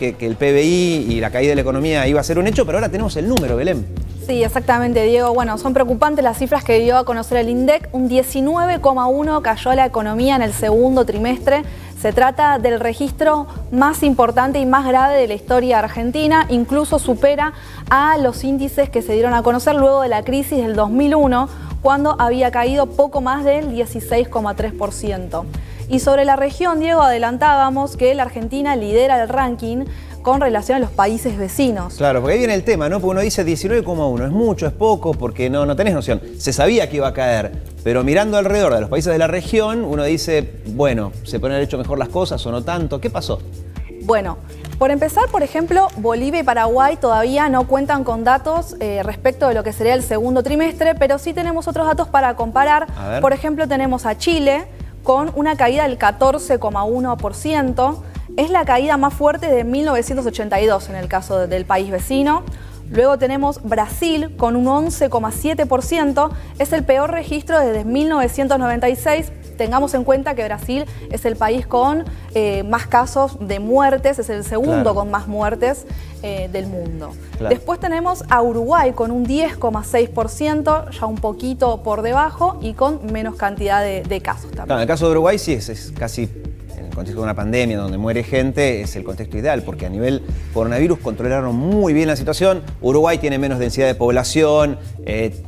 que el PBI y la caída de la economía iba a ser un hecho, pero ahora tenemos el número, Belén. Sí, exactamente, Diego. Bueno, son preocupantes las cifras que dio a conocer el INDEC. Un 19,1 cayó la economía en el segundo trimestre. Se trata del registro más importante y más grave de la historia argentina. Incluso supera a los índices que se dieron a conocer luego de la crisis del 2001, cuando había caído poco más del 16,3%. Y sobre la región, Diego, adelantábamos que la Argentina lidera el ranking con relación a los países vecinos. Claro, porque ahí viene el tema, ¿no? Porque uno dice 19,1, ¿es mucho, es poco? Porque no tenés noción. Se sabía que iba a caer, pero mirando alrededor de los países de la región, uno dice, bueno, ¿se pueden haber hecho mejor las cosas o no tanto? ¿Qué pasó? Bueno, por empezar, por ejemplo, Bolivia y Paraguay todavía no cuentan con datos respecto de lo que sería el segundo trimestre, pero sí tenemos otros datos para comparar. Por ejemplo, tenemos a Chile con una caída del 14,1%. Es la caída más fuerte de 1982 en el caso del país vecino. Luego tenemos Brasil con un 11,7%. Es el peor registro desde 1996. Tengamos en cuenta que Brasil es el país con más casos de muertes, es el segundo con más muertes del mundo. Después tenemos a Uruguay con un 10,6%, ya un poquito por debajo y con menos cantidad de casos también. Claro, en el caso de Uruguay sí es casi, en el contexto de una pandemia donde muere gente, es el contexto ideal, porque a nivel coronavirus controlaron muy bien la situación. Uruguay tiene menos densidad de población,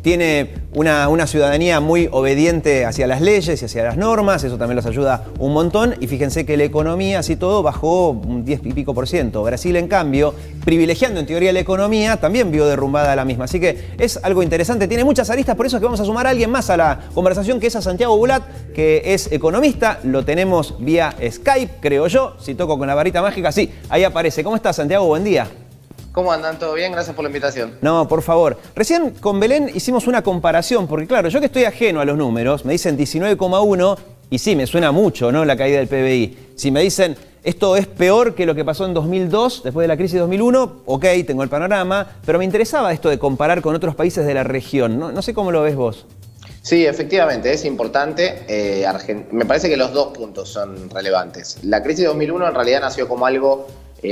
tiene una ciudadanía muy obediente hacia las leyes y hacia las normas, eso también los ayuda un montón. Y fíjense que la economía, así todo, bajó un 10 y pico %. Brasil, en cambio, privilegiando en teoría la economía, también vio derrumbada la misma. Así que es algo interesante, tiene muchas aristas, por eso es que vamos a sumar a alguien más a la conversación, que es a Santiago Bulat, que es economista. Lo tenemos vía Skype, creo yo. Si toco con la varita mágica, sí, ahí aparece. ¿Cómo estás, Santiago? Buen día. ¿Cómo andan? ¿Todo bien? Gracias por la invitación. No, por favor. Recién con Belén hicimos una comparación, porque claro, yo que estoy ajeno a los números, me dicen 19,1 y sí, me suena mucho, ¿no? La caída del PBI. Si me dicen, esto es peor que lo que pasó en 2002, después de la crisis de 2001, ok, tengo el panorama, pero me interesaba esto de comparar con otros países de la región. No sé cómo lo ves vos. Sí, efectivamente, es importante. Me parece que los dos puntos son relevantes. La crisis de 2001 en realidad nació como algo,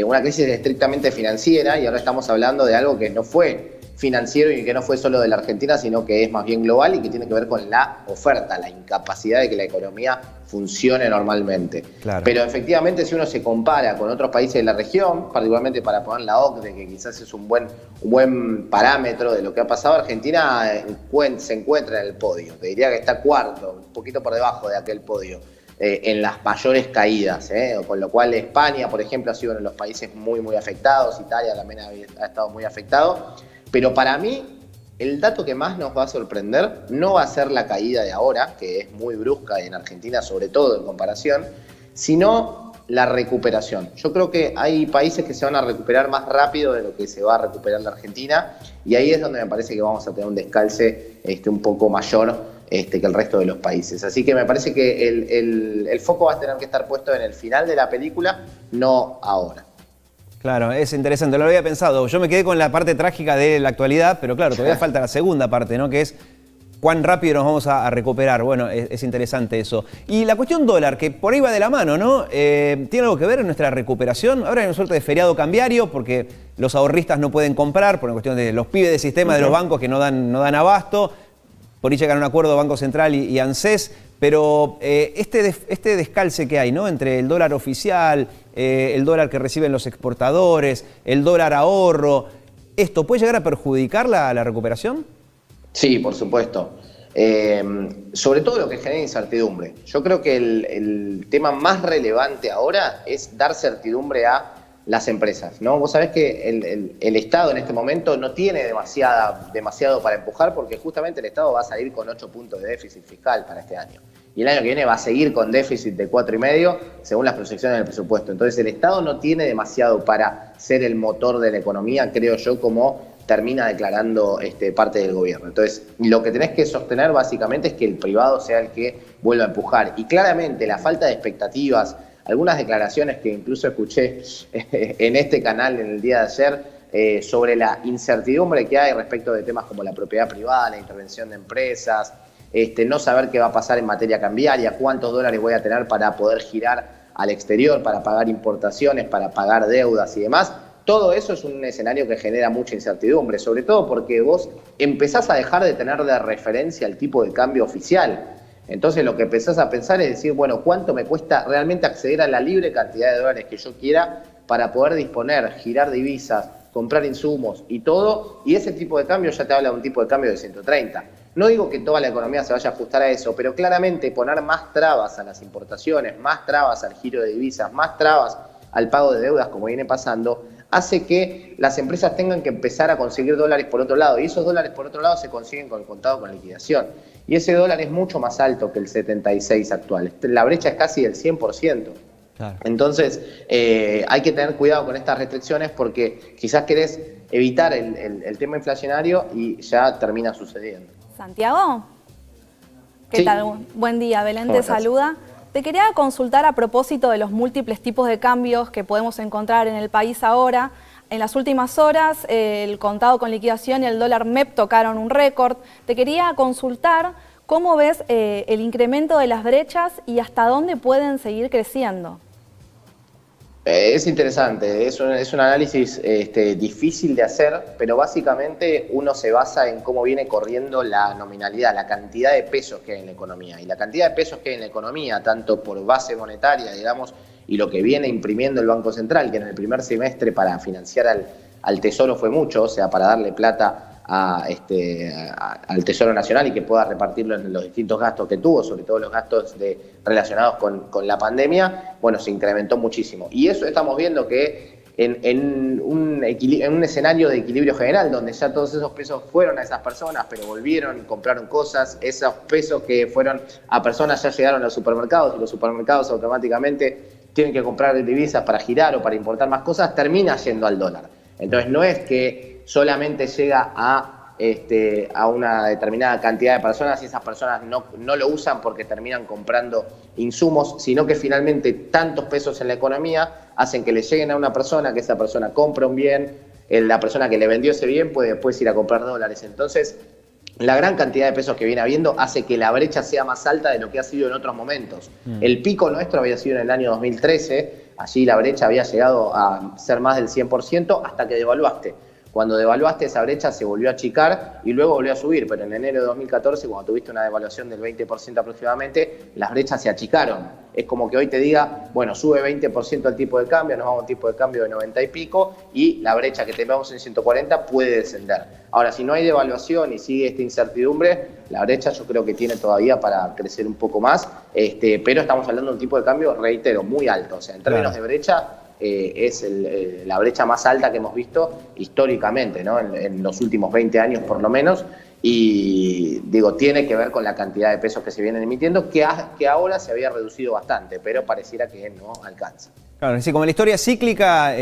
una crisis estrictamente financiera, y ahora estamos hablando de algo que no fue financiero y que no fue solo de la Argentina, sino que es más bien global y que tiene que ver con la oferta, la incapacidad de que la economía funcione normalmente. Claro. Pero efectivamente, si uno se compara con otros países de la región, particularmente para poner la OCDE, que quizás es un buen parámetro de lo que ha pasado, Argentina se encuentra en el podio. Te diría que está cuarto, un poquito por debajo de aquel podio, en las mayores caídas, con lo cual España, por ejemplo, ha sido uno de los países muy afectados, Italia también ha estado muy afectado. Pero para mí, el dato que más nos va a sorprender no va a ser la caída de ahora, que es muy brusca en Argentina, sobre todo en comparación, sino la recuperación. Yo creo que hay países que se van a recuperar más rápido de lo que se va a recuperar la Argentina, y ahí es donde me parece que vamos a tener un descalce un poco mayor que el resto de los países. Así que me parece que el foco va a tener que estar puesto en el final de la película, no ahora. Claro, es interesante, lo había pensado. Yo me quedé con la parte trágica de la actualidad, pero claro, todavía falta la segunda parte, ¿no? Que es cuán rápido nos vamos a recuperar. Bueno, es interesante eso. Y la cuestión dólar, que por ahí va de la mano, ¿no? ¿Tiene algo que ver en nuestra recuperación? Ahora hay una suerte de feriado cambiario porque los ahorristas no pueden comprar por una cuestión de los pibes de sistema de los bancos que no dan abasto. Por ahí llegan a un acuerdo Banco Central y ANSES. Pero este descalce que hay, ¿no? Entre el dólar oficial, el dólar que reciben los exportadores, el dólar ahorro, ¿esto puede llegar a perjudicar la recuperación? Sí, por supuesto. Sobre todo lo que genera incertidumbre. Yo creo que el tema más relevante ahora es dar certidumbre a las empresas, ¿no? Vos sabés que el Estado en este momento no tiene demasiado para empujar, porque justamente el Estado va a salir con 8 puntos de déficit fiscal para este año. Y el año que viene va a seguir con déficit de 4,5 según las proyecciones del presupuesto. Entonces el Estado no tiene demasiado para ser el motor de la economía, creo yo, como termina declarando parte del gobierno. Entonces lo que tenés que sostener básicamente es que el privado sea el que vuelva a empujar. Y claramente la falta de expectativas, algunas declaraciones que incluso escuché en este canal en el día de ayer sobre la incertidumbre que hay respecto de temas como la propiedad privada, la intervención de empresas, no saber qué va a pasar en materia cambiaria, cuántos dólares voy a tener para poder girar al exterior para pagar importaciones, para pagar deudas y demás. Todo eso es un escenario que genera mucha incertidumbre, sobre todo porque vos empezás a dejar de tener de referencia el tipo de cambio oficial. Entonces lo que empezás a pensar es decir, bueno, ¿cuánto me cuesta realmente acceder a la libre cantidad de dólares que yo quiera para poder disponer, girar divisas, comprar insumos y todo? Y ese tipo de cambio ya te habla de un tipo de cambio de 130. No digo que toda la economía se vaya a ajustar a eso, pero claramente poner más trabas a las importaciones, más trabas al giro de divisas, más trabas al pago de deudas, como viene pasando, hace que las empresas tengan que empezar a conseguir dólares por otro lado. Y esos dólares por otro lado se consiguen con el contado con liquidación. Y ese dólar es mucho más alto que el 76 actual. La brecha es casi del 100%. Claro. Entonces, hay que tener cuidado con estas restricciones porque quizás querés evitar el tema inflacionario y ya termina sucediendo. Santiago, ¿qué tal? Buen día, Belén te saluda. Te quería consultar a propósito de los múltiples tipos de cambios que podemos encontrar en el país ahora. En las últimas horas, el contado con liquidación y el dólar MEP tocaron un récord. Te quería consultar cómo ves el incremento de las brechas y hasta dónde pueden seguir creciendo. Es interesante, es un análisis difícil de hacer, pero básicamente uno se basa en cómo viene corriendo la nominalidad, la cantidad de pesos que hay en la economía. Y la cantidad de pesos que hay en la economía, tanto por base monetaria, digamos, y lo que viene imprimiendo el Banco Central, que en el primer semestre para financiar al Tesoro fue mucho, o sea, para darle plata al Tesoro Nacional y que pueda repartirlo en los distintos gastos que tuvo, sobre todo los gastos relacionados con la pandemia, bueno, se incrementó muchísimo. Y eso estamos viendo que en un escenario de equilibrio general, donde ya todos esos pesos fueron a esas personas, pero volvieron, compraron cosas, esos pesos que fueron a personas ya llegaron a los supermercados y los supermercados automáticamente tienen que comprar divisas para girar o para importar más cosas, termina yendo al dólar. Entonces no es que solamente llega a una determinada cantidad de personas y esas personas no lo usan porque terminan comprando insumos, sino que finalmente tantos pesos en la economía hacen que le lleguen a una persona, que esa persona compra un bien, la persona que le vendió ese bien puede después ir a comprar dólares. Entonces, la gran cantidad de pesos que viene habiendo hace que la brecha sea más alta de lo que ha sido en otros momentos. El pico nuestro había sido en el año 2013, allí la brecha había llegado a ser más del 100% hasta que devaluaste. Cuando devaluaste esa brecha se volvió a achicar y luego volvió a subir, pero en enero de 2014, cuando tuviste una devaluación del 20% aproximadamente, las brechas se achicaron. Es como que hoy te diga, bueno, sube 20% el tipo de cambio, nos vamos a un tipo de cambio de 90 y pico y la brecha que tenemos en 140 puede descender. Ahora, si no hay devaluación y sigue esta incertidumbre, la brecha yo creo que tiene todavía para crecer un poco más, pero estamos hablando de un tipo de cambio, reitero, muy alto. O sea, en términos de brecha, es la brecha más alta que hemos visto históricamente, ¿no? En los últimos 20 años por lo menos, y digo, tiene que ver con la cantidad de pesos que se vienen emitiendo, que ahora se había reducido bastante, pero pareciera que no alcanza. Claro, es decir, como la historia es cíclica,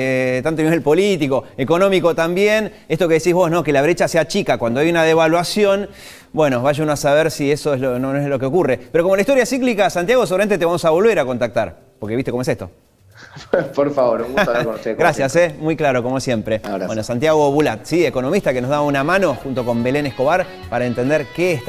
tanto a nivel político, económico también, esto que decís vos, ¿no? Que la brecha se achica cuando hay una devaluación, bueno, vaya uno a saber si eso no es lo que ocurre. Pero como la historia es cíclica, Santiago, seguramente te vamos a volver a contactar, porque viste cómo es esto. Por favor, un gusto hablar con ustedes. Gracias, muy claro, como siempre. Bueno, Santiago Bulat, ¿sí? Economista que nos da una mano junto con Belén Escobar para entender qué está